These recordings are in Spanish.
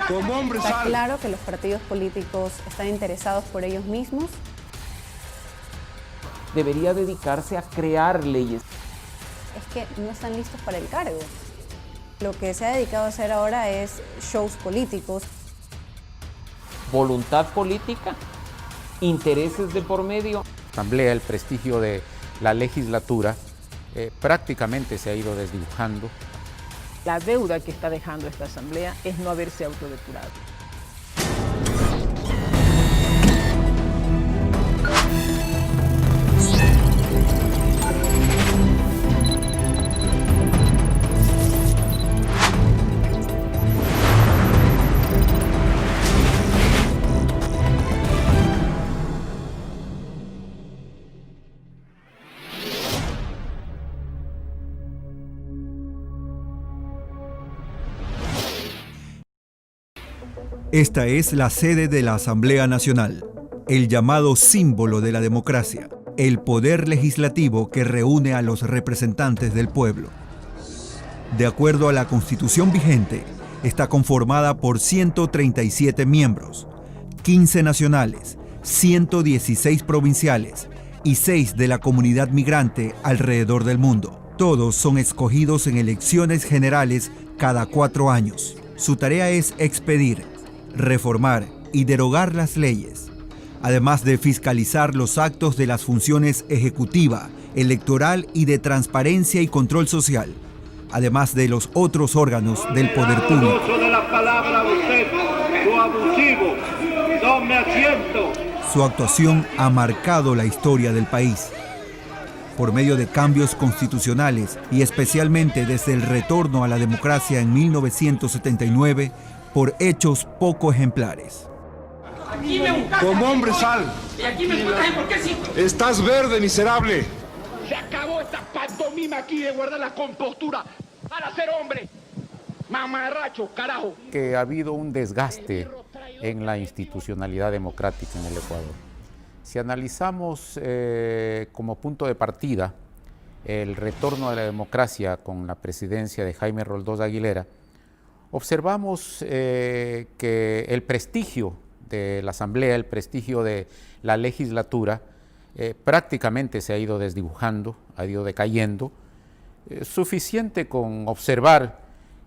Como hombre Está sal. claro que los partidos políticos están interesados por ellos mismos. Debería dedicarse a crear leyes. Es que no están listos para el cargo. Lo que se ha dedicado a hacer ahora es shows políticos. Voluntad política, intereses de por medio. Asamblea, el prestigio de la legislatura prácticamente se ha ido desdibujando. La deuda que está dejando esta asamblea es no haberse autodepurado. Esta es la sede de la Asamblea Nacional, el llamado símbolo de la democracia, el poder legislativo que reúne a los representantes del pueblo. De acuerdo a la Constitución vigente, está conformada por 137 miembros, 15 nacionales, 116 provinciales y 6 de la comunidad migrante alrededor del mundo. Todos son escogidos en elecciones generales cada 4 años. Su tarea es expedir, reformar y derogar las leyes, además de fiscalizar los actos de las funciones ejecutiva, electoral y de transparencia y control social, además de los otros órganos del poder público. Su actuación ha marcado la historia del país por medio de cambios constitucionales y especialmente desde el retorno a la democracia en 1979 por hechos poco ejemplares. Como hombre sal. Y aquí me encuentras en por qué sí. Estás verde, miserable. Se acabó esta pantomima aquí de guardar la compostura para ser hombre. Mamarracho, carajo. Que ha habido un desgaste en la institucionalidad democrática en el Ecuador. Si analizamos como punto de partida el retorno de la democracia con la presidencia de Jaime Roldós Aguilera, observamos que el prestigio de la Asamblea, el prestigio de la legislatura, prácticamente se ha ido desdibujando, ha ido decayendo. Suficiente con observar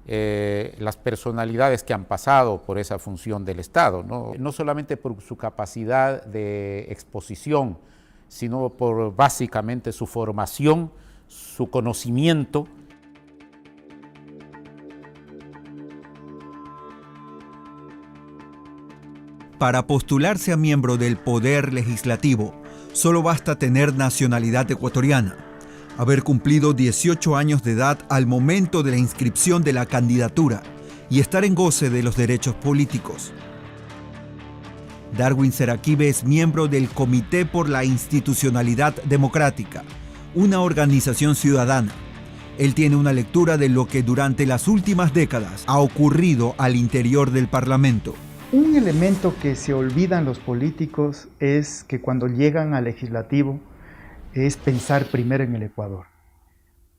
las personalidades que han pasado por esa función del Estado, no solamente por su capacidad de exposición, sino por básicamente su formación, su conocimiento. Para postularse a miembro del Poder Legislativo, solo basta tener nacionalidad ecuatoriana, haber cumplido 18 años de edad al momento de la inscripción de la candidatura y estar en goce de los derechos políticos. Darwin Seraquibe es miembro del Comité por la Institucionalidad Democrática, una organización ciudadana. Él tiene una lectura de lo que durante las últimas décadas ha ocurrido al interior del Parlamento. Un elemento que se olvidan los políticos es que cuando llegan al legislativo es pensar primero en el Ecuador,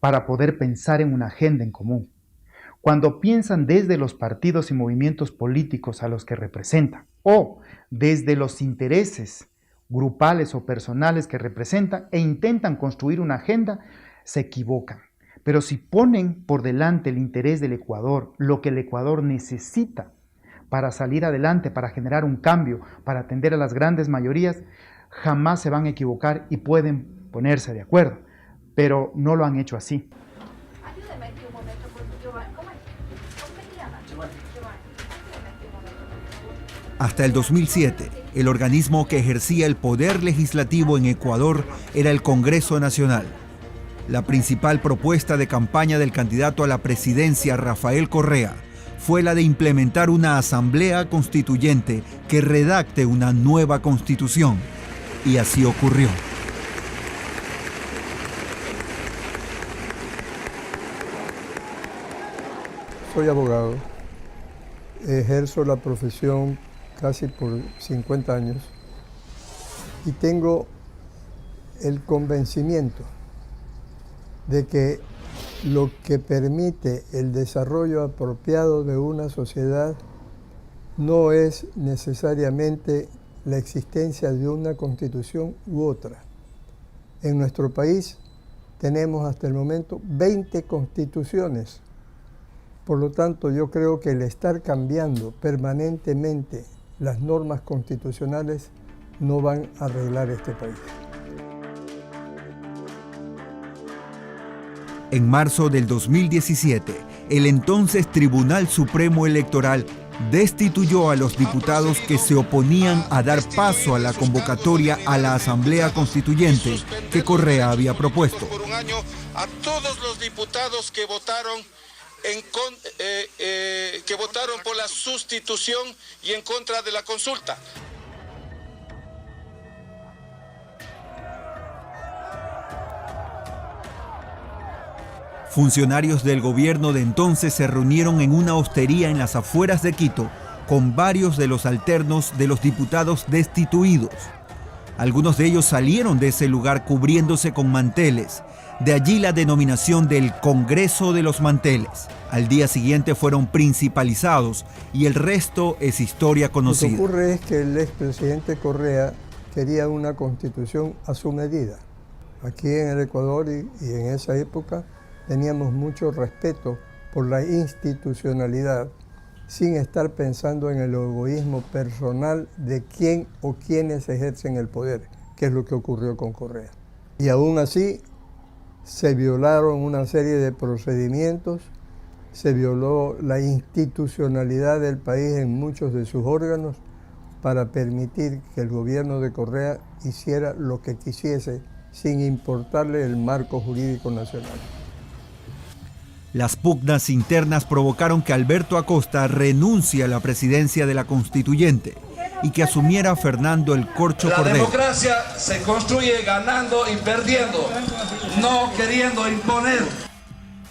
para poder pensar en una agenda en común. Cuando piensan desde los partidos y movimientos políticos a los que representan, o desde los intereses grupales o personales que representan e intentan construir una agenda, se equivocan. Pero si ponen por delante el interés del Ecuador, lo que el Ecuador necesita para salir adelante, para generar un cambio, para atender a las grandes mayorías, jamás se van a equivocar y pueden ponerse de acuerdo, pero no lo han hecho así. Ayúdame aquí un momento, Giovanni. ¿Cómo te llamas? Giovanni. Hasta el 2007, el organismo que ejercía el poder legislativo en Ecuador era el Congreso Nacional. La principal propuesta de campaña del candidato a la presidencia, Rafael Correa, fue la de implementar una asamblea constituyente que redacte una nueva constitución. Y así ocurrió. Soy abogado, ejerzo la profesión casi por 50 años y tengo el convencimiento de que lo que permite el desarrollo apropiado de una sociedad no es necesariamente la existencia de una constitución u otra. En nuestro país tenemos hasta el momento 20 constituciones. Por lo tanto, yo creo que el estar cambiando permanentemente las normas constitucionales no van a arreglar este país. En marzo del 2017, el entonces Tribunal Supremo Electoral destituyó a los diputados que se oponían a dar paso a la convocatoria a la Asamblea Constituyente que Correa había propuesto. Por un año a todos los diputados que votaron por la sustitución y en contra de la consulta. Funcionarios del gobierno de entonces se reunieron en una hostería en las afueras de Quito con varios de los alternos de los diputados destituidos. Algunos de ellos salieron de ese lugar cubriéndose con manteles. De allí la denominación del Congreso de los Manteles. Al día siguiente fueron principalizados y el resto es historia conocida. Lo que ocurre es que el expresidente Correa quería una constitución a su medida. Aquí en el Ecuador y en esa época teníamos mucho respeto por la institucionalidad, sin estar pensando en el egoísmo personal de quién o quiénes ejercen el poder, que es lo que ocurrió con Correa. Y aún así, se violaron una serie de procedimientos, se violó la institucionalidad del país en muchos de sus órganos para permitir que el gobierno de Correa hiciera lo que quisiese sin importarle el marco jurídico nacional. Las pugnas internas provocaron que Alberto Acosta renuncie a la presidencia de la Constituyente y que asumiera Fernando El Corcho Cordero. La democracia se construye ganando y perdiendo, no queriendo imponer.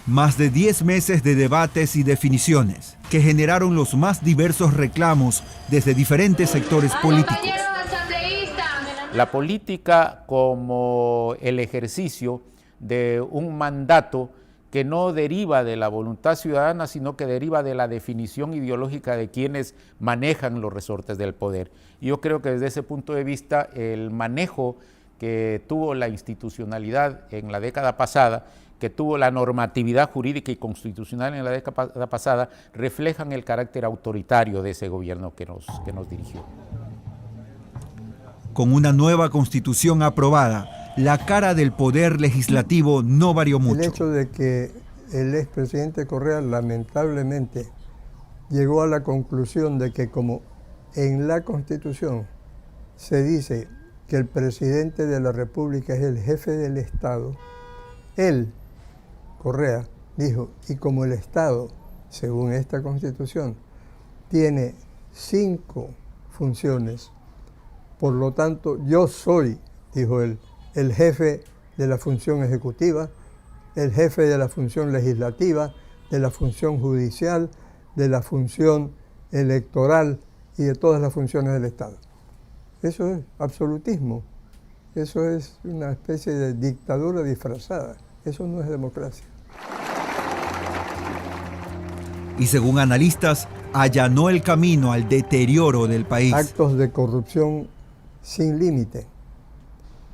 Más de 10 meses de debates y definiciones que generaron los más diversos reclamos desde diferentes sectores políticos. La política como el ejercicio de un mandato que no deriva de la voluntad ciudadana, sino que deriva de la definición ideológica de quienes manejan los resortes del poder. Y yo creo que desde ese punto de vista, el manejo que tuvo la institucionalidad en la década pasada, que tuvo la normatividad jurídica y constitucional en la década pasada, reflejan el carácter autoritario de ese gobierno que nos dirigió. Con una nueva constitución aprobada, la cara del poder legislativo no varió mucho. El hecho de que el expresidente Correa lamentablemente llegó a la conclusión de que como en la Constitución se dice que el presidente de la República es el jefe del Estado, él, Correa, dijo, y como el Estado, según esta Constitución, tiene 5 funciones, por lo tanto yo soy, dijo él, el jefe de la función ejecutiva, el jefe de la función legislativa, de la función judicial, de la función electoral y de todas las funciones del Estado. Eso es absolutismo, eso es una especie de dictadura disfrazada, eso no es democracia. Y según analistas, allanó el camino al deterioro del país. Actos de corrupción sin límite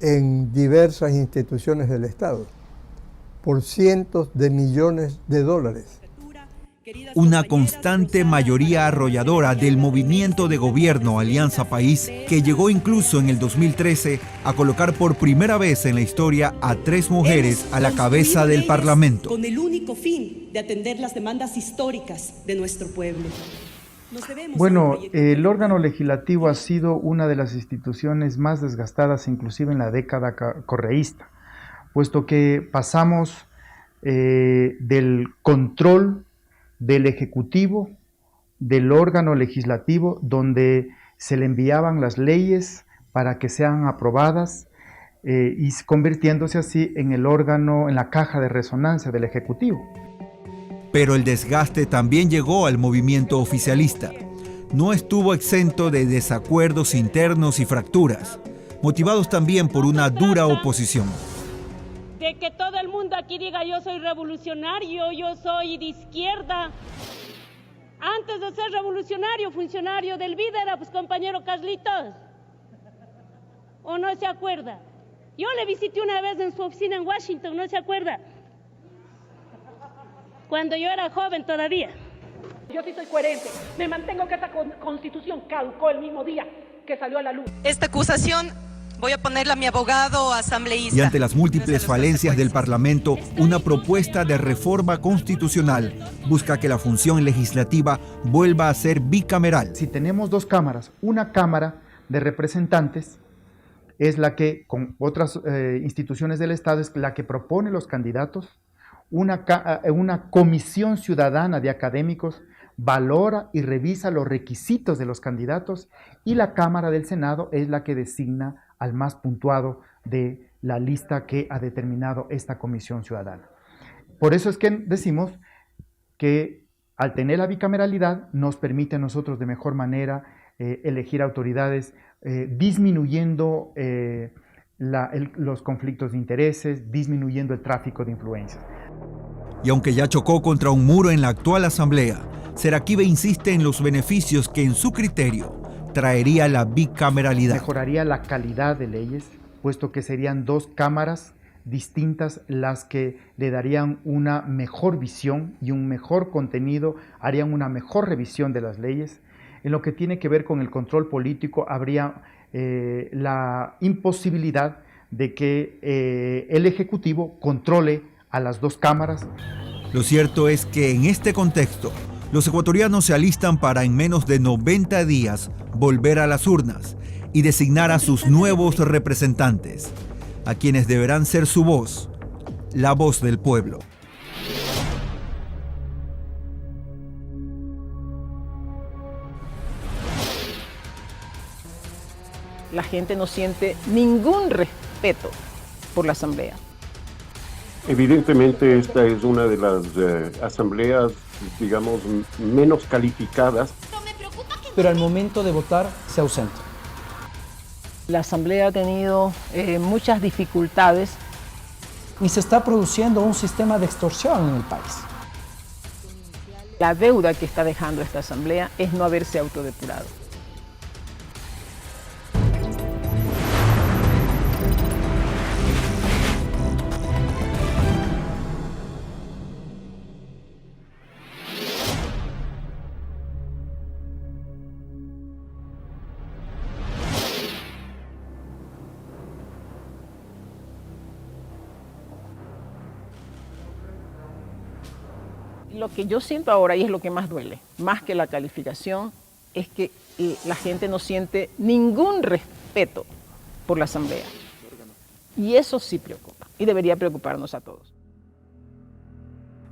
en diversas instituciones del Estado, por cientos de millones de dólares. Una constante mayoría arrolladora del movimiento de gobierno Alianza País, que llegó incluso en el 2013 a colocar por primera vez en la historia a 3 mujeres a la cabeza del Parlamento. Con el único fin de atender las demandas históricas de nuestro pueblo. Bueno, el órgano legislativo ha sido una de las instituciones más desgastadas, inclusive en la década correísta, puesto que pasamos del control del Ejecutivo, del órgano legislativo, donde se le enviaban las leyes para que sean aprobadas y convirtiéndose así en el órgano, en la caja de resonancia del Ejecutivo. Pero el desgaste también llegó al movimiento oficialista. No estuvo exento de desacuerdos internos y fracturas, motivados también por una dura oposición. De que todo el mundo aquí diga yo soy revolucionario, yo soy de izquierda. Antes de ser revolucionario, funcionario del BID era pues compañero Carlitos. ¿O no se acuerda? Yo le visité una vez en su oficina en Washington, ¿no se acuerda? Cuando yo era joven todavía. Yo sí soy coherente. Me mantengo que esta constitución caducó el mismo día que salió a la luz. Esta acusación voy a ponerla a mi abogado asambleísta. Y ante las múltiples falencias del Parlamento, una propuesta de reforma constitucional busca que la función legislativa vuelva a ser bicameral. Si tenemos dos cámaras, una Cámara de Representantes es la que, con otras instituciones del Estado, es la que propone los candidatos, una comisión ciudadana de académicos valora y revisa los requisitos de los candidatos, y la Cámara del Senado es la que designa al más puntuado de la lista que ha determinado esta comisión ciudadana. Por eso es que decimos que al tener la bicameralidad nos permite a nosotros de mejor manera elegir autoridades, disminuyendo los conflictos de intereses, disminuyendo el tráfico de influencias. Y aunque ya chocó contra un muro en la actual Asamblea, Seraquibe insiste en los beneficios que en su criterio traería la bicameralidad. Mejoraría la calidad de leyes, puesto que serían dos cámaras distintas las que le darían una mejor visión y un mejor contenido, harían una mejor revisión de las leyes. En lo que tiene que ver con el control político, habría la imposibilidad de que el Ejecutivo controle a las dos cámaras. Lo cierto es que en este contexto, los ecuatorianos se alistan para en menos de 90 días volver a las urnas y designar a sus nuevos representantes, a quienes deberán ser su voz, la voz del pueblo. La gente no siente ningún respeto por la Asamblea. Evidentemente esta es una de las asambleas, digamos, menos calificadas. Pero al momento de votar se ausenta. La Asamblea ha tenido muchas dificultades. Y se está produciendo un sistema de extorsión en el país. La deuda que está dejando esta Asamblea es no haberse autodepurado. Lo que yo siento ahora, y es lo que más duele, más que la calificación, es que la gente no siente ningún respeto por la Asamblea. Y eso sí preocupa, y debería preocuparnos a todos.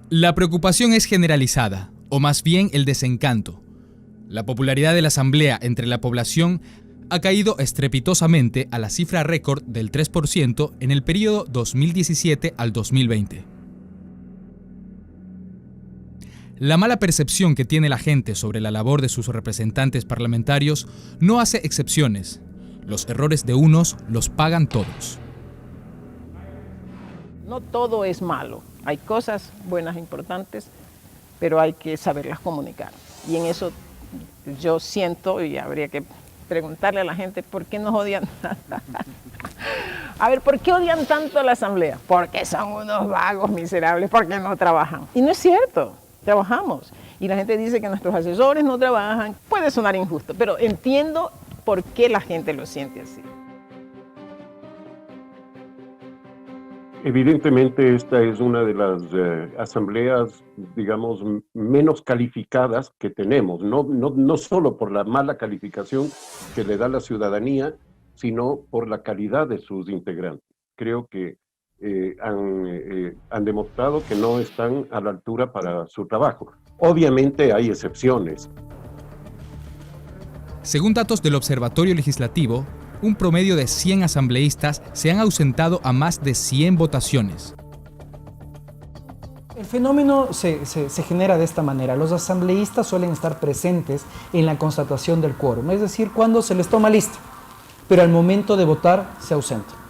La preocupación es generalizada, o más bien el desencanto. La popularidad de la Asamblea entre la población ha caído estrepitosamente a la cifra récord del 3% en el periodo 2017 al 2020. La mala percepción que tiene la gente sobre la labor de sus representantes parlamentarios no hace excepciones. Los errores de unos los pagan todos. No todo es malo. Hay cosas buenas e importantes, pero hay que saberlas comunicar. Y en eso yo siento, y habría que preguntarle a la gente, ¿por qué nos odian tanto? A ver, ¿por qué odian tanto a la Asamblea? Porque son unos vagos miserables, porque no trabajan. Y no es cierto. Trabajamos. Y la gente dice que nuestros asesores no trabajan. Puede sonar injusto, pero entiendo por qué la gente lo siente así. Evidentemente esta es una de las asambleas, digamos, menos calificadas que tenemos, no solo por la mala calificación que le da la ciudadanía, sino por la calidad de sus integrantes. Creo que han demostrado que no están a la altura para su trabajo. Obviamente hay excepciones. Según datos del Observatorio Legislativo, un promedio de 100 asambleístas se han ausentado a más de 100 votaciones. El fenómeno se genera de esta manera. Los asambleístas suelen estar presentes en la constatación del quórum, es decir, cuando se les toma lista, pero al momento de votar se ausentan.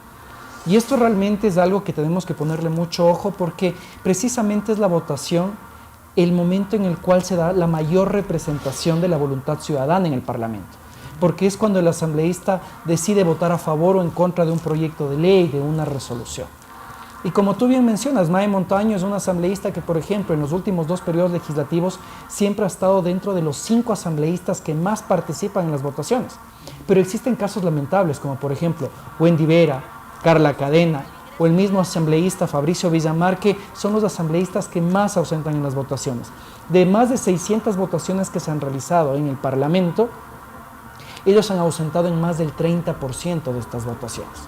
Y esto realmente es algo que tenemos que ponerle mucho ojo porque precisamente es la votación el momento en el cual se da la mayor representación de la voluntad ciudadana en el Parlamento, porque es cuando el asambleísta decide votar a favor o en contra de un proyecto de ley, de una resolución. Y como tú bien mencionas, Mae Montaño es un asambleísta que, por ejemplo, en los últimos 2 periodos legislativos siempre ha estado dentro de los 5 asambleístas que más participan en las votaciones. Pero existen casos lamentables, como por ejemplo Wendy Vera, Carla Cadena o el mismo asambleísta Fabricio Villamar, que son los asambleístas que más se ausentan en las votaciones. De más de 600 votaciones que se han realizado en el Parlamento, ellos se han ausentado en más del 30% de estas votaciones.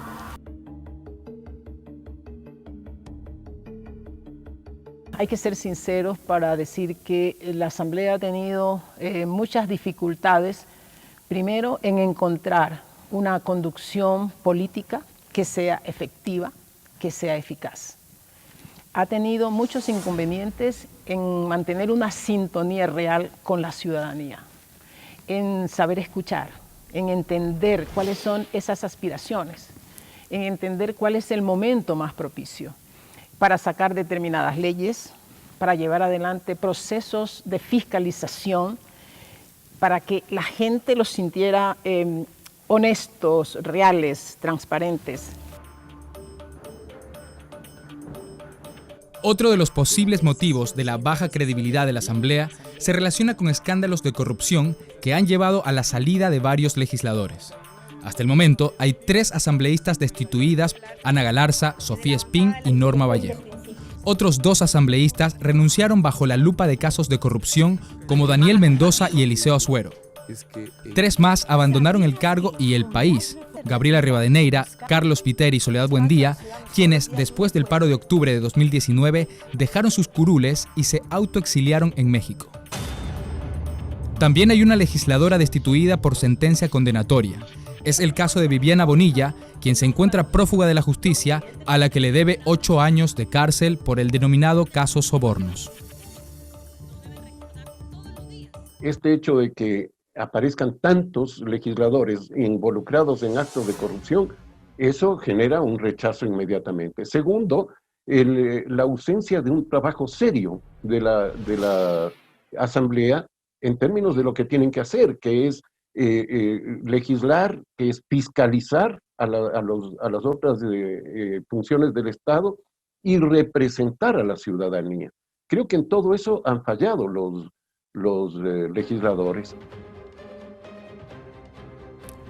Hay que ser sinceros para decir que la Asamblea ha tenido muchas dificultades, primero en encontrar una conducción política que sea efectiva, que sea eficaz. Ha tenido muchos inconvenientes en mantener una sintonía real con la ciudadanía, en saber escuchar, en entender cuáles son esas aspiraciones, en entender cuál es el momento más propicio para sacar determinadas leyes, para llevar adelante procesos de fiscalización, para que la gente los sintiera honestos, reales, transparentes. Otro de los posibles motivos de la baja credibilidad de la Asamblea se relaciona con escándalos de corrupción que han llevado a la salida de varios legisladores. Hasta el momento hay 3 asambleístas destituidas: Ana Galarza, Sofía Espín y Norma Vallejo. Otros 2 asambleístas renunciaron bajo la lupa de casos de corrupción, como Daniel Mendoza y Eliseo Azuero. 3 más abandonaron el cargo y el país: Gabriela Rivadeneira, Carlos Piteri y Soledad Buendía, quienes después del paro de octubre de 2019 dejaron sus curules y se autoexiliaron en México. También hay una legisladora destituida por sentencia condenatoria. Es el caso de Viviana Bonilla, quien se encuentra prófuga de la justicia, a la que le debe 8 años de cárcel por el denominado caso Sobornos. Este hecho de que aparezcan tantos legisladores involucrados en actos de corrupción, eso genera un rechazo inmediatamente. Segundo, la ausencia de un trabajo serio de la Asamblea en términos de lo que tienen que hacer, que es legislar, que es fiscalizar a las otras funciones del Estado y representar a la ciudadanía. Creo que en todo eso han fallado los legisladores.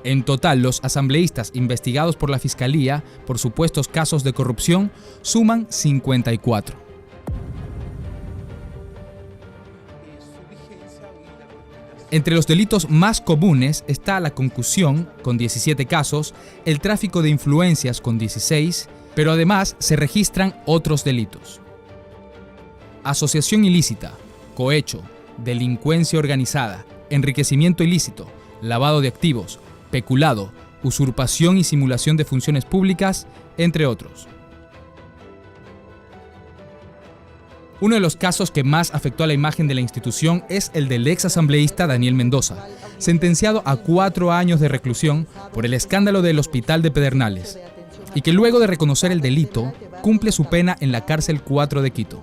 En total, los asambleístas investigados por la Fiscalía por supuestos casos de corrupción suman 54. Entre los delitos más comunes está la concusión, con 17 casos, el tráfico de influencias, con 16, pero además se registran otros delitos: asociación ilícita, cohecho, delincuencia organizada, enriquecimiento ilícito, lavado de activos, peculado, usurpación y simulación de funciones públicas, entre otros. Uno de los casos que más afectó a la imagen de la institución es el del ex asambleísta Daniel Mendoza, sentenciado a 4 años de reclusión por el escándalo del Hospital de Pedernales, y que luego de reconocer el delito, cumple su pena en la cárcel 4 de Quito.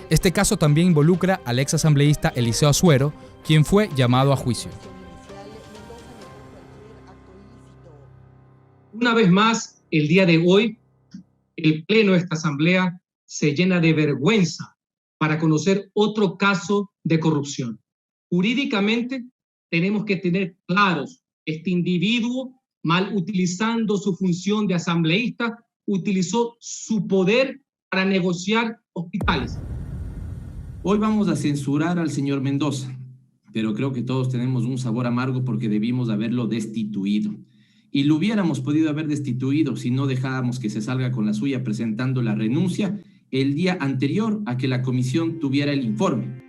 Este caso también involucra al ex asambleísta Eliseo Azuero, quien fue llamado a juicio. Una vez más, el día de hoy, el pleno de esta asamblea se llena de vergüenza para conocer otro caso de corrupción. Jurídicamente, tenemos que tener claros, este individuo, mal utilizando su función de asambleísta, utilizó su poder para negociar hospitales. Hoy vamos a censurar al señor Mendoza, pero creo que todos tenemos un sabor amargo porque debimos haberlo destituido. Y lo hubiéramos podido haber destituido si no dejábamos que se salga con la suya presentando la renuncia el día anterior a que la comisión tuviera el informe.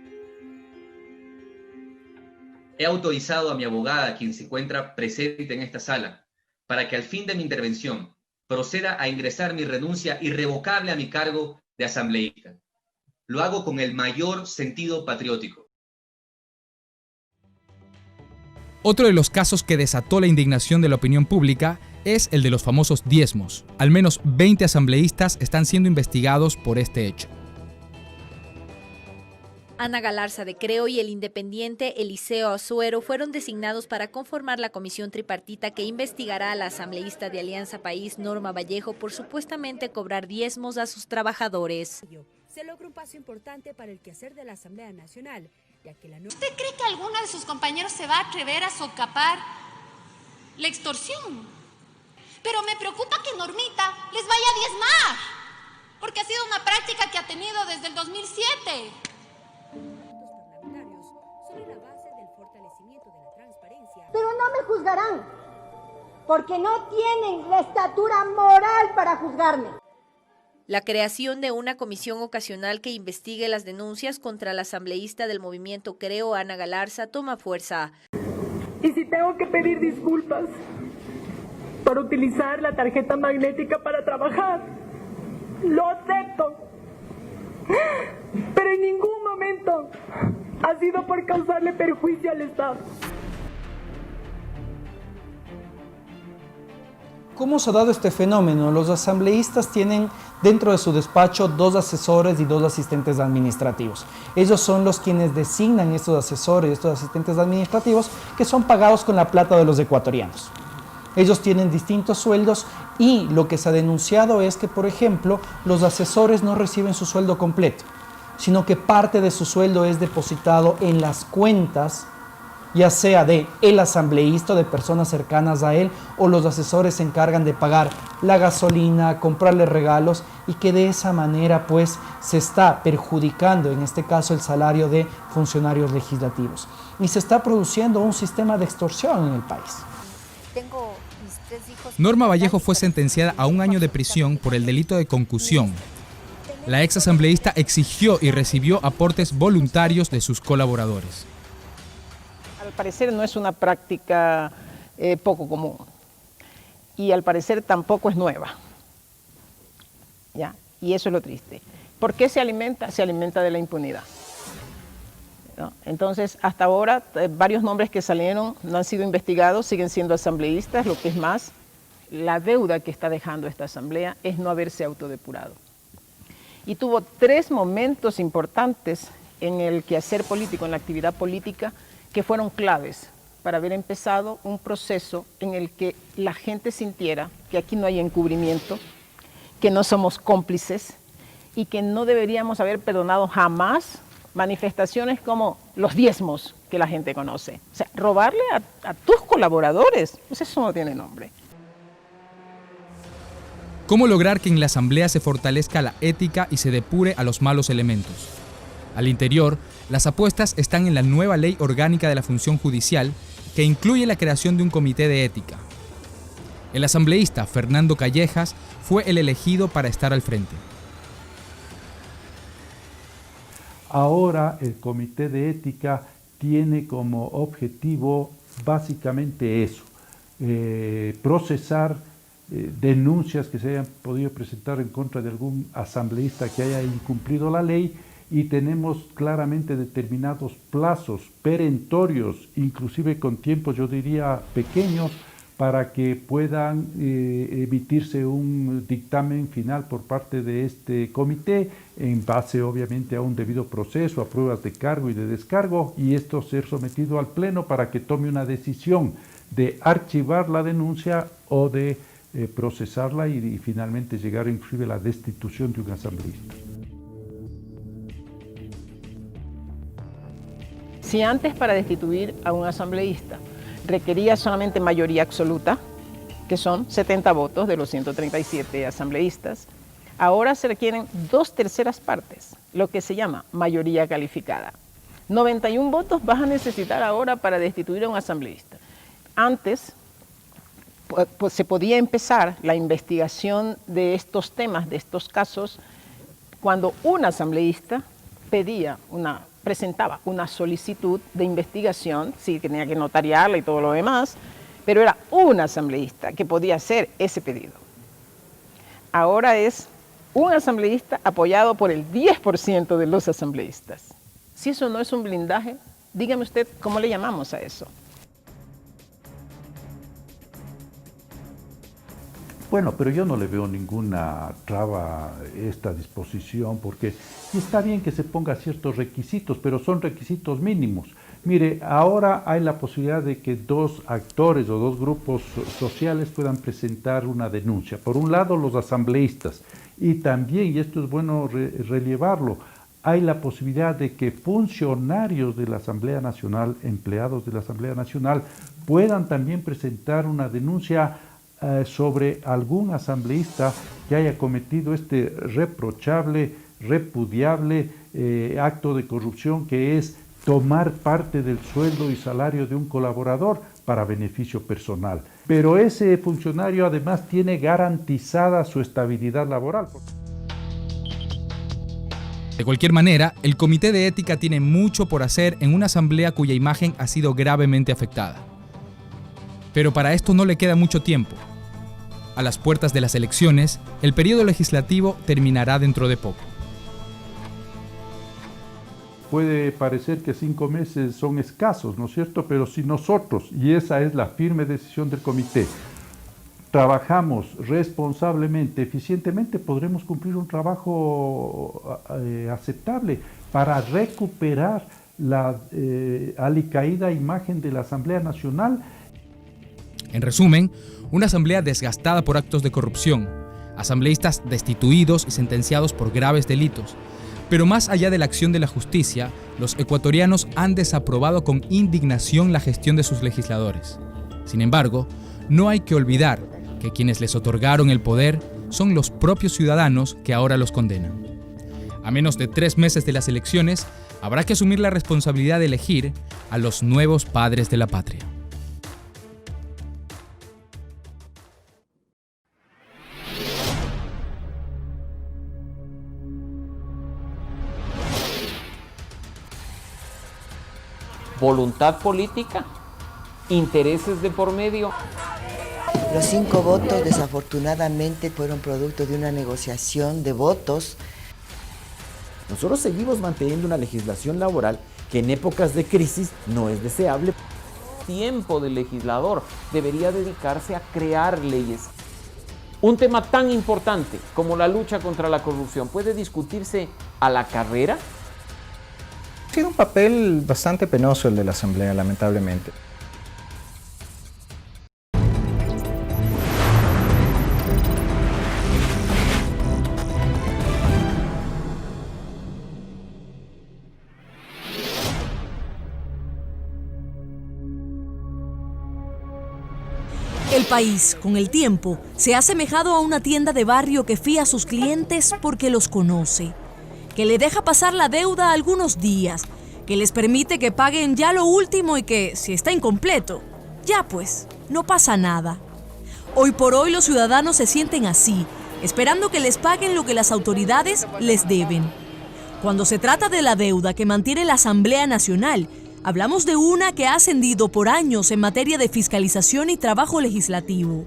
He autorizado a mi abogada, quien se encuentra presente en esta sala, para que al fin de mi intervención proceda a ingresar mi renuncia irrevocable a mi cargo de asambleísta. Lo hago con el mayor sentido patriótico. Otro de los casos que desató la indignación de la opinión pública es el de los famosos diezmos. Al menos 20 asambleístas están siendo investigados por este hecho. Ana Galarza de Creo y el independiente Eliseo Azuero fueron designados para conformar la comisión tripartita que investigará a la asambleísta de Alianza País, Norma Vallejo, por supuestamente cobrar diezmos a sus trabajadores. Se logra un paso importante para el quehacer de la Asamblea Nacional, ya que la... ¿Usted cree que alguno de sus compañeros se va a atrever a socapar la extorsión? Pero me preocupa que Normita les vaya a diezmar, porque ha sido una práctica que ha tenido desde el 2007. Pero no me juzgarán, porque no tienen la estatura moral para juzgarme. La creación de una comisión ocasional que investigue las denuncias contra la asambleísta del movimiento Creo, Ana Galarza, toma fuerza. Y si tengo que pedir disculpas por utilizar la tarjeta magnética para trabajar, lo acepto. Pero en ningún momento ha sido por causarle perjuicio al Estado. ¿Cómo se ha dado este fenómeno? Los asambleístas tienen dentro de su despacho 2 asesores y 2 asistentes administrativos. Ellos son los quienes designan estos asesores y estos asistentes administrativos que son pagados con la plata de los ecuatorianos. Ellos tienen distintos sueldos y lo que se ha denunciado es que, por ejemplo, los asesores no reciben su sueldo completo, sino que parte de su sueldo es depositado en las cuentas, ya sea de el asambleísta o de personas cercanas a él, o los asesores se encargan de pagar la gasolina, comprarle regalos, y que de esa manera pues se está perjudicando, en este caso, el salario de funcionarios legislativos. Y se está produciendo un sistema de extorsión en el país. Norma Vallejo fue sentenciada a 1 año de prisión por el delito de concusión. La ex asambleísta exigió y recibió aportes voluntarios de sus colaboradores. Al parecer no es una práctica poco común y al parecer tampoco es nueva, ¿ya? Y eso es lo triste. ¿Por qué se alimenta? Se alimenta de la impunidad, ¿no? Entonces, hasta ahora, varios nombres que salieron no han sido investigados, siguen siendo asambleístas, lo que es más, la deuda que está dejando esta asamblea es no haberse autodepurado. Y tuvo 3 momentos importantes en el quehacer político, en la actividad política, que fueron claves para haber empezado un proceso en el que la gente sintiera que aquí no hay encubrimiento, que no somos cómplices y que no deberíamos haber perdonado jamás manifestaciones como los diezmos que la gente conoce. O sea, robarle a tus colaboradores, pues eso no tiene nombre. ¿Cómo lograr que en la Asamblea se fortalezca la ética y se depure a los malos elementos? Al interior, las apuestas están en la nueva Ley Orgánica de la Función Judicial, que incluye la creación de un comité de ética. El asambleísta Fernando Callejas fue el elegido para estar al frente. Ahora el comité de ética tiene como objetivo básicamente eso, procesar denuncias que se hayan podido presentar en contra de algún asambleísta que haya incumplido la ley, y tenemos claramente determinados plazos perentorios, inclusive con tiempos, yo diría, pequeños, para que puedan emitirse un dictamen final por parte de este comité, en base obviamente a un debido proceso, a pruebas de cargo y de descargo, y esto ser sometido al Pleno para que tome una decisión de archivar la denuncia o de procesarla y finalmente llegar inclusive a la destitución de un asambleísta. Si antes para destituir a un asambleísta requería solamente mayoría absoluta, que son 70 votos de los 137 asambleístas, ahora se requieren 2/3 partes, lo que se llama mayoría calificada. 91 votos vas a necesitar ahora para destituir a un asambleísta. Antes pues, se podía empezar la investigación de estos temas, de estos casos, cuando un asambleísta presentaba una solicitud de investigación, sí, que tenía que notariarla y todo lo demás, pero era un asambleísta que podía hacer ese pedido. Ahora es un asambleísta apoyado por el 10% de los asambleístas. Si eso no es un blindaje, dígame usted cómo le llamamos a eso. Bueno, pero yo no le veo ninguna traba a esta disposición, porque está bien que se ponga ciertos requisitos, pero son requisitos mínimos. Mire, ahora hay la posibilidad de que dos actores o dos grupos sociales puedan presentar una denuncia. Por un lado, los asambleístas, y también, y esto es bueno relevarlo, hay la posibilidad de que funcionarios de la Asamblea Nacional, empleados de la Asamblea Nacional, puedan también presentar una denuncia sobre algún asambleísta que haya cometido este reprochable, repudiable acto de corrupción, que es tomar parte del sueldo y salario de un colaborador para beneficio personal. Pero ese funcionario además tiene garantizada su estabilidad laboral. De cualquier manera, el Comité de Ética tiene mucho por hacer en una asamblea cuya imagen ha sido gravemente afectada. Pero para esto no le queda mucho tiempo. A las puertas de las elecciones, el periodo legislativo terminará dentro de poco. Puede parecer que 5 meses son escasos, ¿no es cierto? Pero si nosotros, y esa es la firme decisión del comité, trabajamos responsablemente, eficientemente, podremos cumplir un trabajo aceptable para recuperar la alicaída imagen de la Asamblea Nacional. En resumen, una asamblea desgastada por actos de corrupción, asambleístas destituidos y sentenciados por graves delitos. Pero más allá de la acción de la justicia, los ecuatorianos han desaprobado con indignación la gestión de sus legisladores. Sin embargo, no hay que olvidar que quienes les otorgaron el poder son los propios ciudadanos que ahora los condenan. A menos de 3 meses de las elecciones, habrá que asumir la responsabilidad de elegir a los nuevos padres de la patria. Voluntad política, intereses de por medio. Los 5 votos desafortunadamente fueron producto de una negociación de votos. Nosotros seguimos manteniendo una legislación laboral que en épocas de crisis no es deseable. Tiempo del legislador debería dedicarse a crear leyes. Un tema tan importante como la lucha contra la corrupción puede discutirse a la carrera. Ha sido un papel bastante penoso el de la Asamblea, lamentablemente. El país, con el tiempo, se ha asemejado a una tienda de barrio que fía a sus clientes porque los conoce, que le deja pasar la deuda algunos días, que les permite que paguen ya lo último y que, si está incompleto, ya pues, no pasa nada. Hoy por hoy los ciudadanos se sienten así, esperando que les paguen lo que las autoridades les deben. Cuando se trata de la deuda que mantiene la Asamblea Nacional, hablamos de una que ha ascendido por años en materia de fiscalización y trabajo legislativo.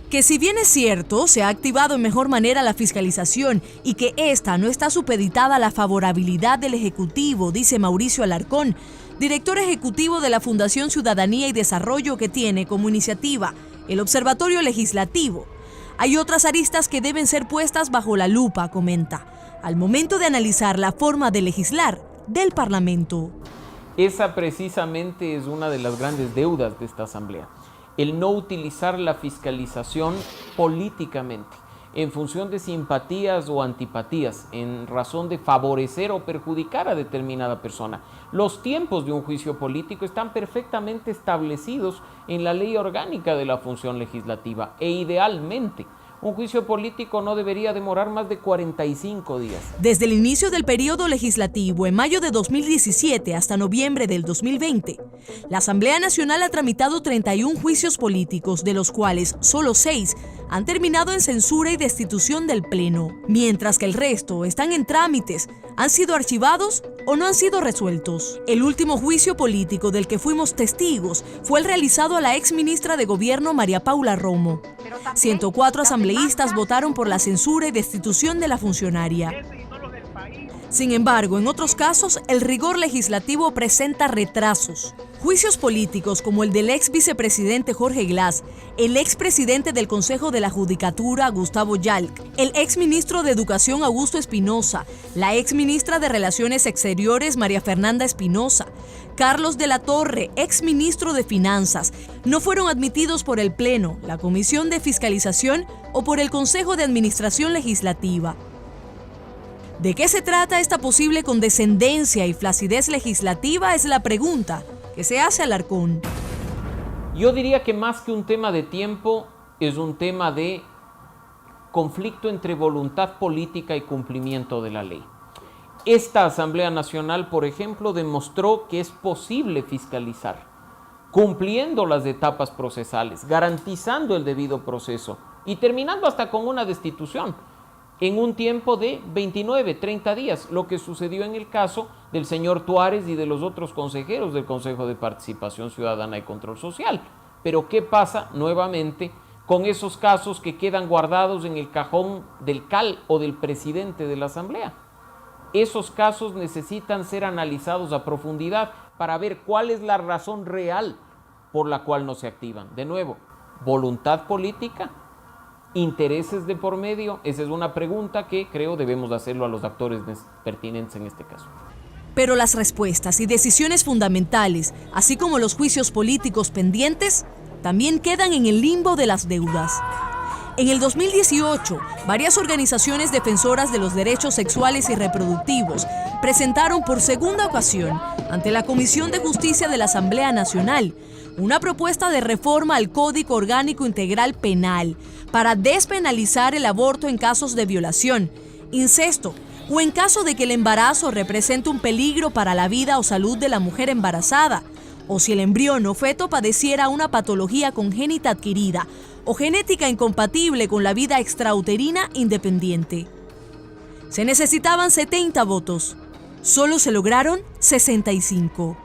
Que si bien es cierto, se ha activado en mejor manera la fiscalización y que esta no está supeditada a la favorabilidad del Ejecutivo, dice Mauricio Alarcón, director ejecutivo de la Fundación Ciudadanía y Desarrollo, que tiene como iniciativa el Observatorio Legislativo. Hay otras aristas que deben ser puestas bajo la lupa, comenta, al momento de analizar la forma de legislar del Parlamento. Esa precisamente es una de las grandes deudas de esta Asamblea. El no utilizar la fiscalización políticamente, en función de simpatías o antipatías, en razón de favorecer o perjudicar a determinada persona. Los tiempos de un juicio político están perfectamente establecidos en la ley orgánica de la función legislativa e idealmente un juicio político no debería demorar más de 45 días. Desde el inicio del periodo legislativo, en mayo de 2017 hasta noviembre del 2020, la Asamblea Nacional ha tramitado 31 juicios políticos, de los cuales solo 6 han terminado en censura y destitución del Pleno, mientras que el resto están en trámites, han sido archivados o no han sido resueltos. El último juicio político del que fuimos testigos fue el realizado a la exministra de Gobierno María Paula Romo. 104 asambleístas votaron por la censura y destitución de la funcionaria. Sin embargo, en otros casos, el rigor legislativo presenta retrasos. Juicios políticos como el del ex vicepresidente Jorge Glass, el ex presidente del Consejo de la Judicatura Gustavo Yalc, el ex ministro de Educación Augusto Espinosa, la ex ministra de Relaciones Exteriores María Fernanda Espinosa, Carlos de la Torre, ex ministro de Finanzas, no fueron admitidos por el Pleno, la Comisión de Fiscalización o por el Consejo de Administración Legislativa. ¿De qué se trata esta posible condescendencia y flacidez legislativa? Es la pregunta que se hace Alarcón. Yo diría que más que un tema de tiempo, es un tema de conflicto entre voluntad política y cumplimiento de la ley. Esta Asamblea Nacional, por ejemplo, demostró que es posible fiscalizar, cumpliendo las etapas procesales, garantizando el debido proceso y terminando hasta con una destitución en un tiempo de 29, 30 días, lo que sucedió en el caso del señor Tuárez y de los otros consejeros del Consejo de Participación Ciudadana y Control Social. Pero ¿qué pasa nuevamente con esos casos que quedan guardados en el cajón del CAL o del presidente de la Asamblea? Esos casos necesitan ser analizados a profundidad para ver cuál es la razón real por la cual no se activan. De nuevo, voluntad política, intereses de por medio, esa es una pregunta que creo debemos hacerlo a los actores pertinentes en este caso. Pero las respuestas y decisiones fundamentales, así como los juicios políticos pendientes, también quedan en el limbo de las deudas. En el 2018, varias organizaciones defensoras de los derechos sexuales y reproductivos presentaron por segunda ocasión ante la Comisión de Justicia de la Asamblea Nacional una propuesta de reforma al Código Orgánico Integral Penal para despenalizar el aborto en casos de violación, incesto o en caso de que el embarazo represente un peligro para la vida o salud de la mujer embarazada, o si el embrión o feto padeciera una patología congénita adquirida o genética incompatible con la vida extrauterina independiente. Se necesitaban 70 votos, solo se lograron 65.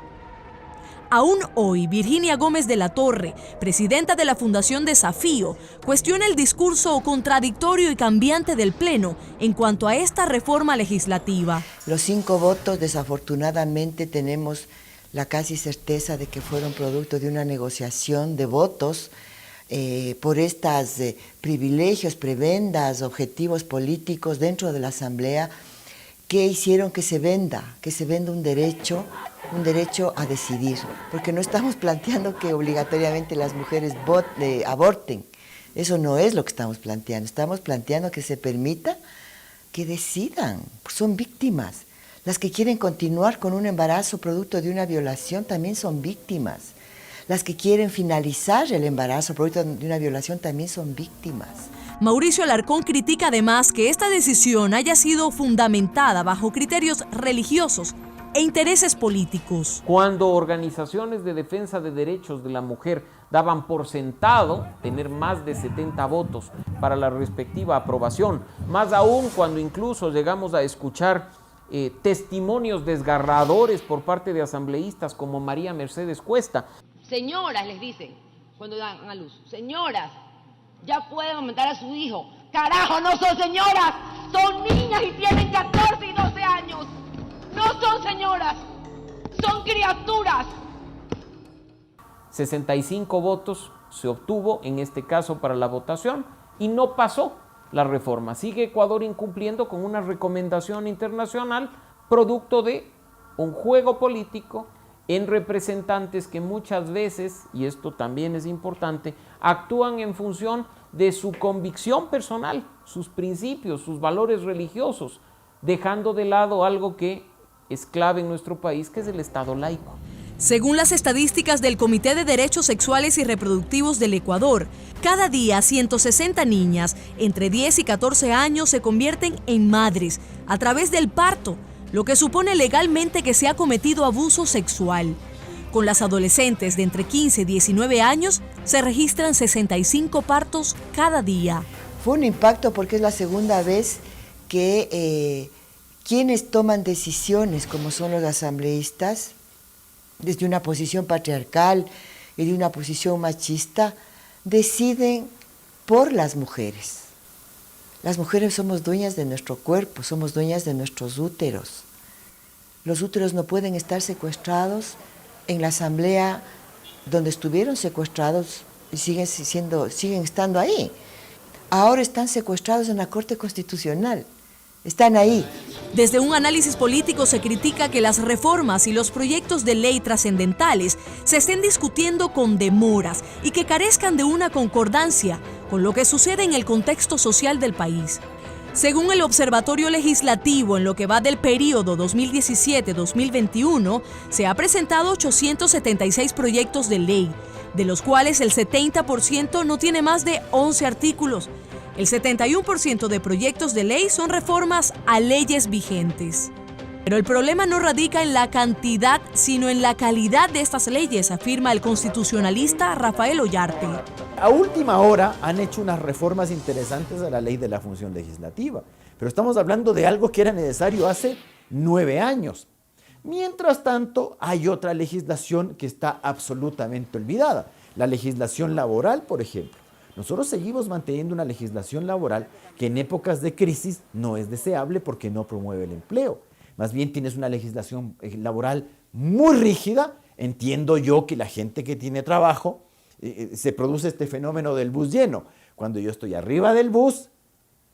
Aún hoy, Virginia Gómez de la Torre, presidenta de la Fundación Desafío, cuestiona el discurso contradictorio y cambiante del Pleno en cuanto a esta reforma legislativa. Los 5 votos, desafortunadamente, tenemos la casi certeza de que fueron producto de una negociación de votos por estos privilegios, prebendas, objetivos políticos dentro de la Asamblea que hicieron que se venda un derecho a decidir, porque no estamos planteando que obligatoriamente las mujeres aborten. Eso no es lo que estamos planteando que se permita que decidan, son víctimas. Las que quieren continuar con un embarazo producto de una violación también son víctimas. Las que quieren finalizar el embarazo producto de una violación también son víctimas. Mauricio Alarcón critica además que esta decisión haya sido fundamentada bajo criterios religiosos e intereses políticos. Cuando organizaciones de defensa de derechos de la mujer daban por sentado tener más de 70 votos para la respectiva aprobación, más aún cuando incluso llegamos a escuchar testimonios desgarradores por parte de asambleístas como María Mercedes Cuesta. Señoras, les dicen, cuando dan a luz, señoras, ya pueden aumentar a su hijo. ¡Carajo, no son señoras! Son niñas y tienen 14 y 12 años. No son señoras, son criaturas. 65 votos se obtuvo en este caso para la votación y no pasó la reforma. Sigue Ecuador incumpliendo con una recomendación internacional producto de un juego político en representantes que muchas veces, y esto también es importante, actúan en función de su convicción personal, sus principios, sus valores religiosos, dejando de lado algo que es clave en nuestro país, que es el Estado laico. Según las estadísticas del Comité de Derechos Sexuales y Reproductivos del Ecuador, cada día 160 niñas entre 10 y 14 años se convierten en madres a través del parto, lo que supone legalmente que se ha cometido abuso sexual. Con las adolescentes de entre 15 y 19 años se registran 65 partos cada día. Fue un impacto porque es la segunda vez que quienes toman decisiones, como son los asambleístas, desde una posición patriarcal y de una posición machista, deciden por las mujeres. Las mujeres somos dueñas de nuestro cuerpo, somos dueñas de nuestros úteros. Los úteros no pueden estar secuestrados en la asamblea donde estuvieron secuestrados y siguen estando ahí. Ahora están secuestrados en la Corte Constitucional. Están ahí. Desde un análisis político se critica que las reformas y los proyectos de ley trascendentales se estén discutiendo con demoras y que carezcan de una concordancia con lo que sucede en el contexto social del país. Según el Observatorio Legislativo, en lo que va del periodo 2017-2021, se ha presentado 876 proyectos de ley, de los cuales el 70% no tiene más de 11 artículos. El 71% de proyectos de ley son reformas a leyes vigentes. Pero el problema no radica en la cantidad, sino en la calidad de estas leyes, afirma el constitucionalista Rafael Ollarte. A última hora han hecho unas reformas interesantes a la ley de la función legislativa, pero estamos hablando de algo que era necesario hace 9 años. Mientras tanto, hay otra legislación que está absolutamente olvidada, la legislación laboral, por ejemplo. Nosotros seguimos manteniendo una legislación laboral que en épocas de crisis no es deseable porque no promueve el empleo. Más bien tienes una legislación laboral muy rígida. Entiendo yo que la gente que tiene trabajo, se produce este fenómeno del bus lleno. Cuando yo estoy arriba del bus,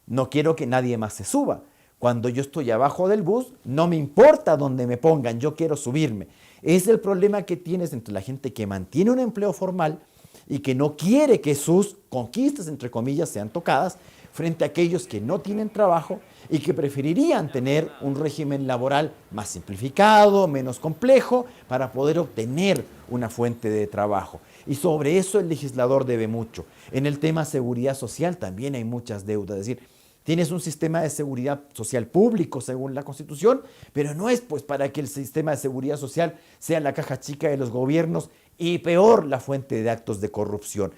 no quiero que nadie más se suba. Cuando yo estoy abajo del bus, no me importa dónde me pongan, yo quiero subirme. Es el problema que tienes entre la gente que mantiene un empleo formal y que no quiere que sus conquistas, entre comillas, sean tocadas, frente a aquellos que no tienen trabajo y que preferirían tener un régimen laboral más simplificado, menos complejo, para poder obtener una fuente de trabajo. Y sobre eso el legislador debe mucho. En el tema seguridad social también hay muchas deudas, es decir, tienes un sistema de seguridad social público según la Constitución, pero no es pues para que el sistema de seguridad social sea la caja chica de los gobiernos y peor la fuente de actos de corrupción.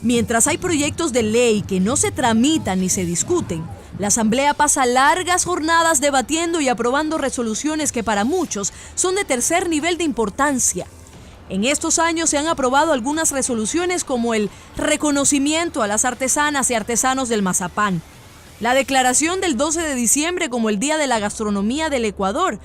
Mientras hay proyectos de ley que no se tramitan ni se discuten, la Asamblea pasa largas jornadas debatiendo y aprobando resoluciones que para muchos son de tercer nivel de importancia. En estos años se han aprobado algunas resoluciones como el reconocimiento a las artesanas y artesanos del mazapán, la declaración del 12 de diciembre como el Día de la Gastronomía del Ecuador,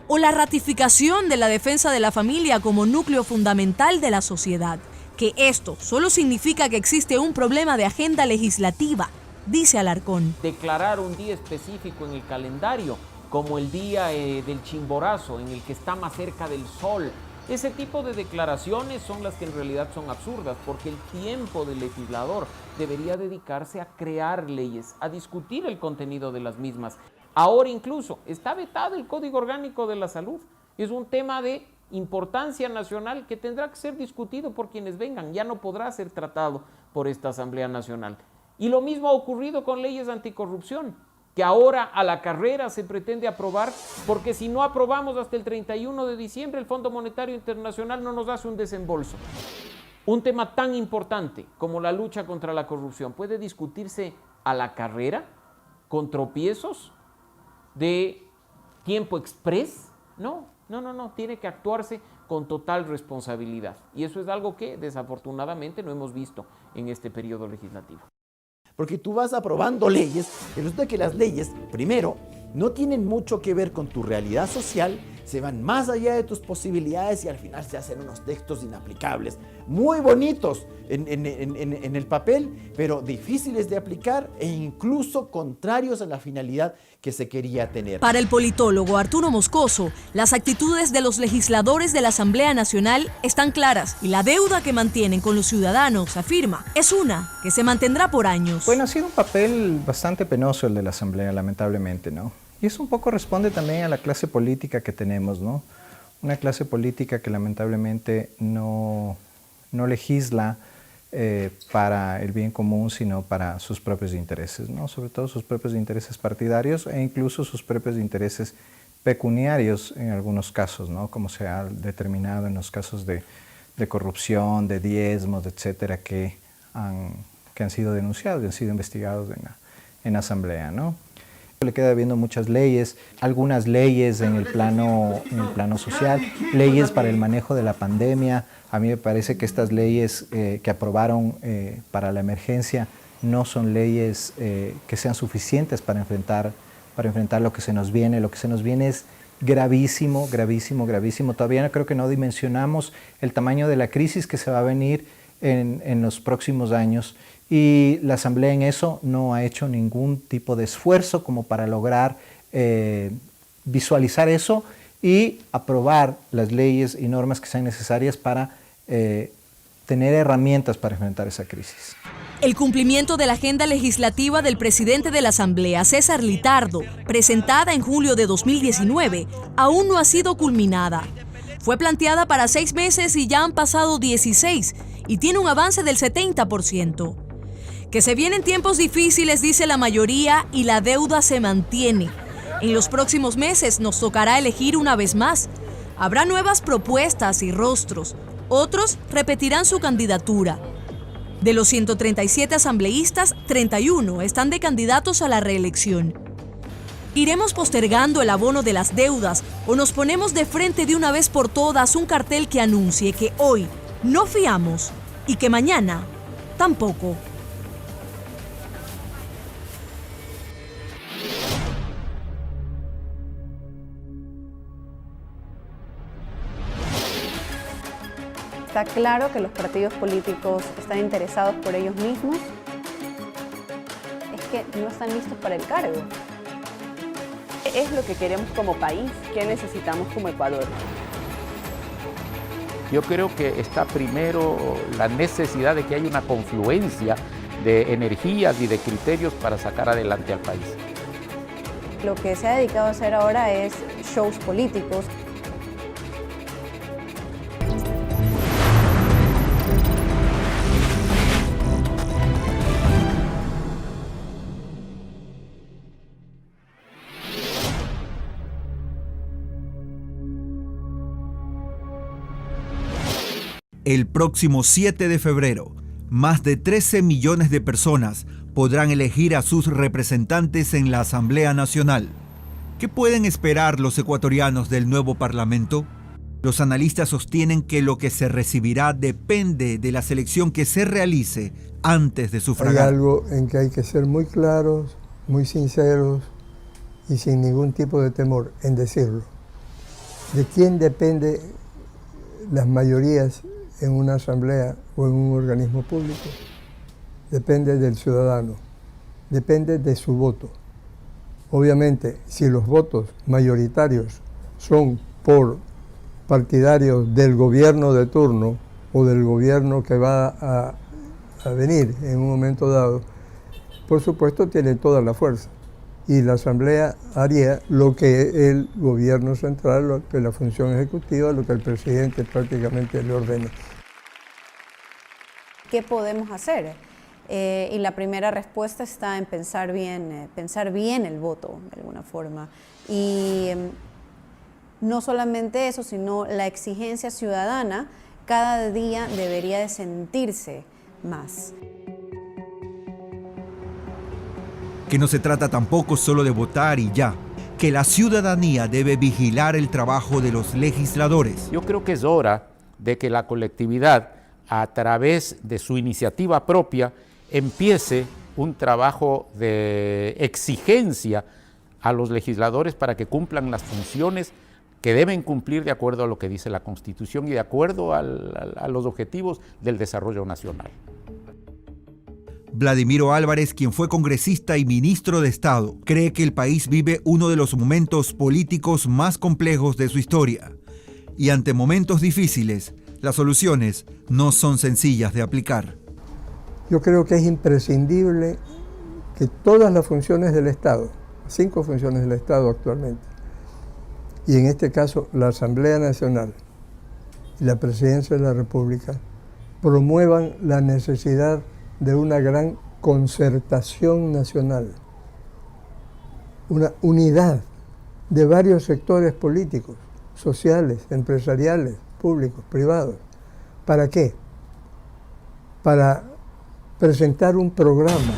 o la ratificación de la defensa de la familia como núcleo fundamental de la sociedad. Que esto solo significa que existe un problema de agenda legislativa, dice Alarcón. Declarar un día específico en el calendario, como el día del Chimborazo, en el que está más cerca del sol, ese tipo de declaraciones son las que en realidad son absurdas, porque el tiempo del legislador debería dedicarse a crear leyes, a discutir el contenido de las mismas. Ahora incluso está vetado el Código Orgánico de la Salud. Es un tema de importancia nacional que tendrá que ser discutido por quienes vengan. Ya no podrá ser tratado por esta Asamblea Nacional. Y lo mismo ha ocurrido con leyes anticorrupción, que ahora a la carrera se pretende aprobar, porque si no aprobamos hasta el 31 de diciembre, el Fondo Monetario Internacional no nos hace un desembolso. Un tema tan importante como la lucha contra la corrupción puede discutirse a la carrera, con tropiezos, de tiempo express. No, tiene que actuarse con total responsabilidad. Y eso es algo que desafortunadamente no hemos visto en este periodo legislativo. Porque tú vas aprobando leyes, y resulta que las leyes, primero, no tienen mucho que ver con tu realidad social, se van más allá de tus posibilidades y al final se hacen unos textos inaplicables, muy bonitos en el papel, pero difíciles de aplicar e incluso contrarios a la finalidad que se quería tener. Para el politólogo Arturo Moscoso, las actitudes de los legisladores de la Asamblea Nacional están claras y la deuda que mantienen con los ciudadanos, afirma, es una que se mantendrá por años. Bueno, ha sido un papel bastante penoso el de la Asamblea, lamentablemente, ¿no? Y eso un poco responde también a la clase política que tenemos, ¿no? Una clase política que lamentablemente no legisla para el bien común, sino para sus propios intereses, ¿no? Sobre todo sus propios intereses partidarios e incluso sus propios intereses pecuniarios en algunos casos, ¿no? Como se ha determinado en los casos de corrupción, de diezmos, etcétera, que han sido denunciados y han sido investigados en la Asamblea, ¿no? Le queda viendo muchas leyes, algunas leyes en el plano social, leyes para el manejo de la pandemia. A mí me parece que estas leyes que aprobaron para la emergencia no son leyes que sean suficientes para enfrentar lo que se nos viene. Lo que se nos viene es gravísimo, gravísimo, gravísimo. Todavía creo que no dimensionamos el tamaño de la crisis que se va a venir en los próximos años. Y la Asamblea en eso no ha hecho ningún tipo de esfuerzo como para lograr visualizar eso y aprobar las leyes y normas que sean necesarias para tener herramientas para enfrentar esa crisis. El cumplimiento de la agenda legislativa del presidente de la Asamblea, César Litardo, presentada en julio de 2019, aún no ha sido culminada. Fue planteada para 6 meses y ya han pasado 16 y tiene un avance del 70%. Que se vienen tiempos difíciles, dice la mayoría, y la deuda se mantiene. En los próximos meses nos tocará elegir una vez más. Habrá nuevas propuestas y rostros. Otros repetirán su candidatura. De los 137 asambleístas, 31 están de candidatos a la reelección. ¿Iremos postergando el abono de las deudas o nos ponemos de frente de una vez por todas un cartel que anuncie que hoy no fiamos y que mañana tampoco? Está claro que los partidos políticos están interesados por ellos mismos. Es que no están listos para el cargo. ¿Qué es lo que queremos como país? ¿Qué necesitamos como Ecuador? Yo creo que está primero la necesidad de que haya una confluencia de energías y de criterios para sacar adelante al país. Lo que se ha dedicado a hacer ahora es shows políticos. El próximo 7 de febrero, más de 13 millones de personas podrán elegir a sus representantes en la Asamblea Nacional. ¿Qué pueden esperar los ecuatorianos del nuevo Parlamento? Los analistas sostienen que lo que se recibirá depende de la selección que se realice antes de sufragar. Hay algo en que hay que ser muy claros, muy sinceros y sin ningún tipo de temor en decirlo. ¿De quién depende las mayorías en una asamblea o en un organismo público? Depende del ciudadano, depende de su voto. Obviamente, si los votos mayoritarios son por partidarios del gobierno de turno o del gobierno que va a venir en un momento dado, por supuesto tiene toda la fuerza. Y la Asamblea haría lo que el gobierno central, lo que la función ejecutiva, lo que el presidente prácticamente le ordena. ¿Qué podemos hacer? Y la primera respuesta está en pensar bien el voto, de alguna forma. Y no solamente eso, sino la exigencia ciudadana cada día debería de sentirse más. Que no se trata tampoco solo de votar y ya, que la ciudadanía debe vigilar el trabajo de los legisladores. Yo creo que es hora de que la colectividad, a través de su iniciativa propia, empiece un trabajo de exigencia a los legisladores para que cumplan las funciones que deben cumplir de acuerdo a lo que dice la Constitución y de acuerdo a los objetivos del desarrollo nacional. Vladimiro Álvarez, quien fue congresista y ministro de Estado, cree que el país vive uno de los momentos políticos más complejos de su historia. Y ante momentos difíciles, las soluciones no son sencillas de aplicar. Yo creo que es imprescindible que todas las funciones del Estado, 5 funciones del Estado actualmente, y en este caso la Asamblea Nacional y la Presidencia de la República, promuevan la necesidad de una gran concertación nacional, una unidad de varios sectores políticos, sociales, empresariales, públicos, privados. ¿Para qué? Para presentar un programa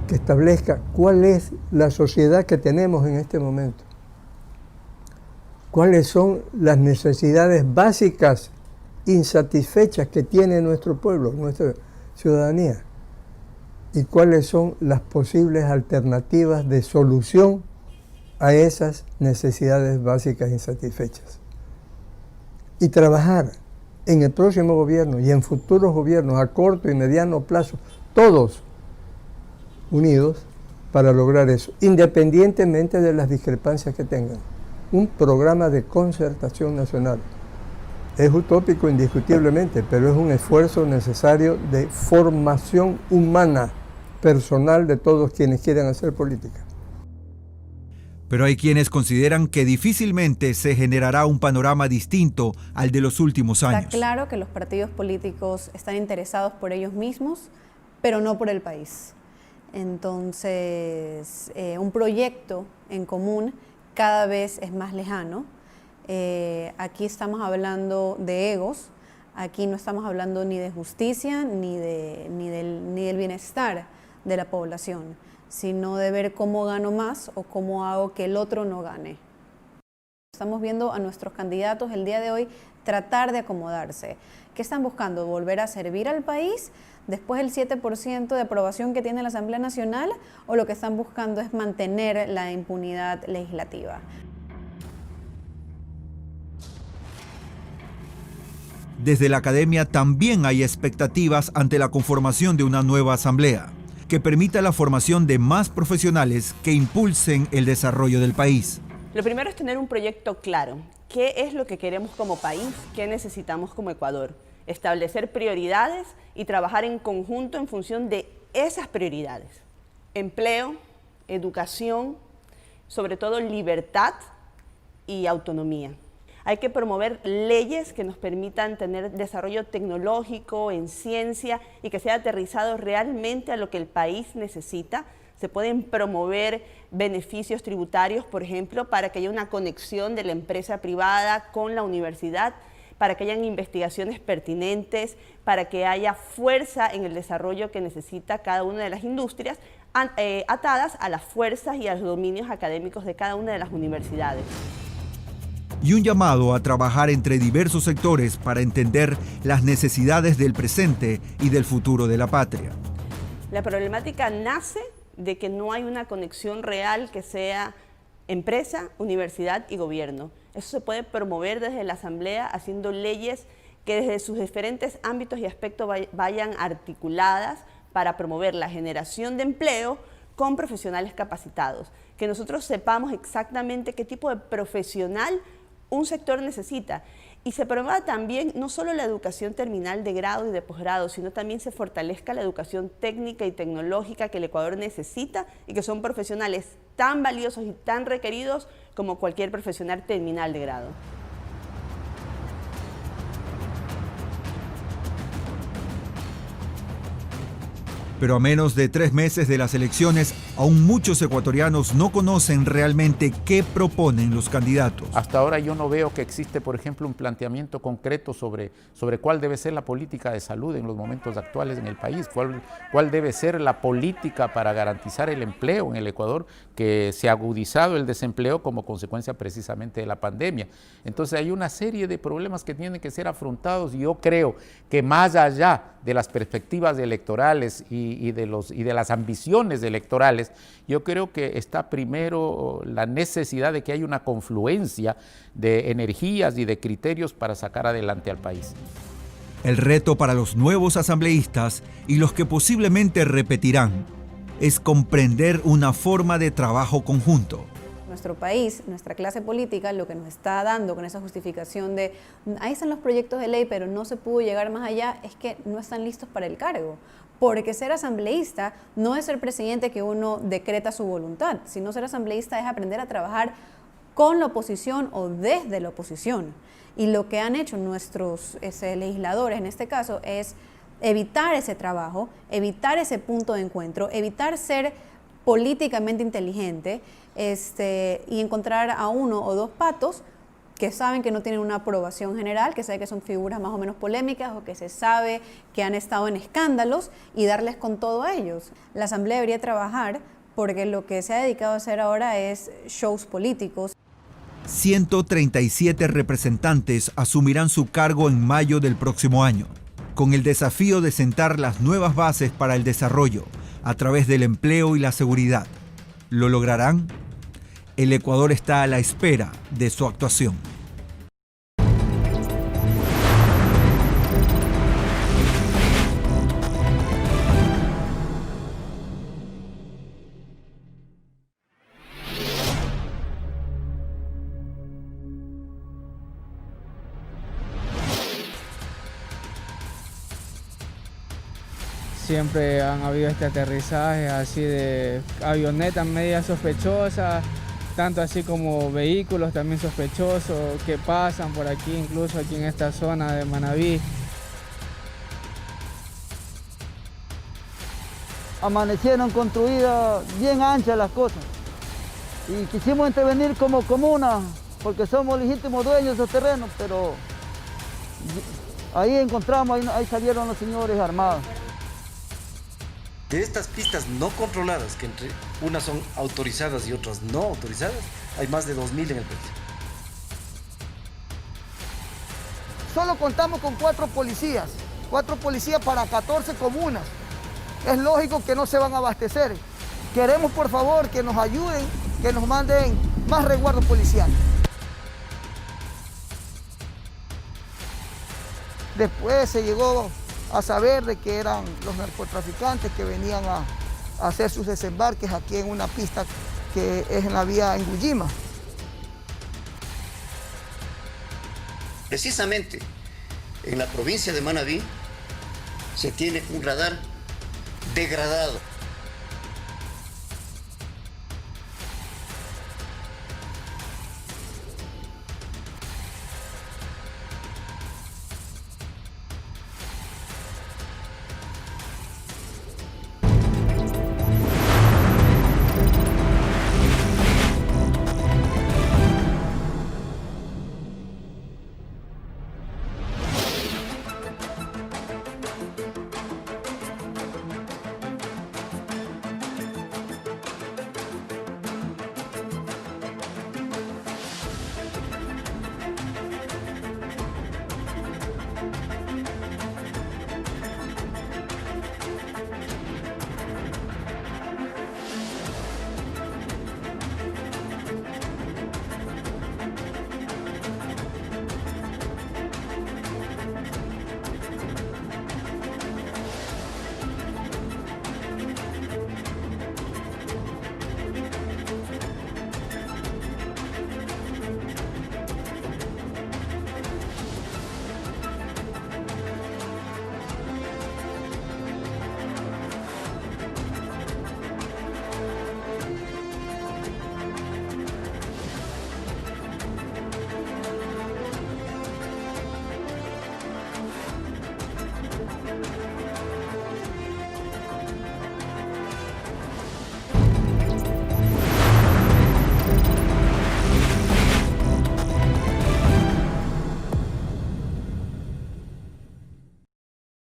que establezca cuál es la sociedad que tenemos en este momento, cuáles son las necesidades básicas insatisfechas que tiene nuestro pueblo, nuestra ciudadanía, y cuáles son las posibles alternativas de solución a esas necesidades básicas insatisfechas. Y trabajar en el próximo gobierno y en futuros gobiernos a corto y mediano plazo, todos unidos para lograr eso, independientemente de las discrepancias que tengan. Un programa de concertación nacional. Es utópico indiscutiblemente, pero es un esfuerzo necesario de formación humana, personal de todos quienes quieran hacer política. Pero hay quienes consideran que difícilmente se generará un panorama distinto al de los últimos años. Está claro que los partidos políticos están interesados por ellos mismos, pero no por el país. Entonces, un proyecto en común cada vez es más lejano. Aquí estamos hablando de egos, aquí no estamos hablando ni de justicia ni del bienestar de la población, sino de ver cómo gano más o cómo hago que el otro no gane. Estamos viendo a nuestros candidatos el día de hoy tratar de acomodarse. ¿Qué están buscando? ¿Volver a servir al país después del 7% de aprobación que tiene la Asamblea Nacional? ¿O lo que están buscando es mantener la impunidad legislativa? Desde la academia también hay expectativas ante la conformación de una nueva asamblea que permita la formación de más profesionales que impulsen el desarrollo del país. Lo primero es tener un proyecto claro. ¿Qué es lo que queremos como país? ¿Qué necesitamos como Ecuador? Establecer prioridades y trabajar en conjunto en función de esas prioridades. Empleo, educación, sobre todo libertad y autonomía. Hay que promover leyes que nos permitan tener desarrollo tecnológico en ciencia y que sea aterrizado realmente a lo que el país necesita. Se pueden promover beneficios tributarios, por ejemplo, para que haya una conexión de la empresa privada con la universidad, para que hayan investigaciones pertinentes, para que haya fuerza en el desarrollo que necesita cada una de las industrias, atadas a las fuerzas y a los dominios académicos de cada una de las universidades. Y un llamado a trabajar entre diversos sectores para entender las necesidades del presente y del futuro de la patria. La problemática nace de que no hay una conexión real que sea empresa, universidad y gobierno. Eso se puede promover desde la Asamblea haciendo leyes que desde sus diferentes ámbitos y aspectos vayan articuladas para promover la generación de empleo con profesionales capacitados. Que nosotros sepamos exactamente qué tipo de profesional un sector necesita. Y se promueva también no solo la educación terminal de grado y de posgrado, sino también se fortalezca la educación técnica y tecnológica que el Ecuador necesita y que son profesionales tan valiosos y tan requeridos como cualquier profesional terminal de grado. Pero a menos de 3 meses de las elecciones, aún muchos ecuatorianos no conocen realmente qué proponen los candidatos. Hasta ahora yo no veo que existe, por ejemplo, un planteamiento concreto sobre cuál debe ser la política de salud en los momentos actuales en el país, cuál debe ser la política para garantizar el empleo en el Ecuador, que se ha agudizado el desempleo como consecuencia precisamente de la pandemia. Entonces hay una serie de problemas que tienen que ser afrontados y yo creo que más allá de las perspectivas electorales y de las ambiciones electorales, yo creo que está primero la necesidad de que haya una confluencia de energías y de criterios para sacar adelante al país. El reto para los nuevos asambleístas y los que posiblemente repetirán es comprender una forma de trabajo conjunto. Nuestro país, nuestra clase política, lo que nos está dando con esa justificación de ahí están los proyectos de ley, pero no se pudo llegar más allá, es que no están listos para el cargo. Porque ser asambleísta no es ser presidente que uno decreta su voluntad, sino ser asambleísta es aprender a trabajar con la oposición o desde la oposición. Y lo que han hecho nuestros legisladores en este caso es evitar ese trabajo, evitar ese punto de encuentro, evitar ser políticamente inteligente y encontrar a uno o dos patos que saben que no tienen una aprobación general, que saben que son figuras más o menos polémicas o que se sabe que han estado en escándalos y darles con todo a ellos. La Asamblea debería trabajar porque lo que se ha dedicado a hacer ahora es shows políticos. 137 representantes asumirán su cargo en mayo del próximo año, con el desafío de sentar las nuevas bases para el desarrollo a través del empleo y la seguridad. ¿Lo lograrán? El Ecuador está a la espera de su actuación. Siempre han habido aterrizajes así de avionetas medias sospechosas, tanto así como vehículos también sospechosos que pasan por aquí, incluso aquí en esta zona de Manabí. Amanecieron construidas bien anchas las cosas y quisimos intervenir como comuna porque somos legítimos dueños de esos terrenos, pero ahí encontramos, ahí salieron los señores armados. De estas pistas no controladas, que entre unas son autorizadas y otras no autorizadas, hay más de 2.000 en el país. Solo contamos con 4 policías para 14 comunas. Es lógico que no se van a abastecer. Queremos, por favor, que nos ayuden, que nos manden más resguardo policial. Después se llegó a saber de que eran los narcotraficantes que venían a hacer sus desembarques aquí en una pista que es en la vía en Guyima. Precisamente en la provincia de Manabí se tiene un radar degradado.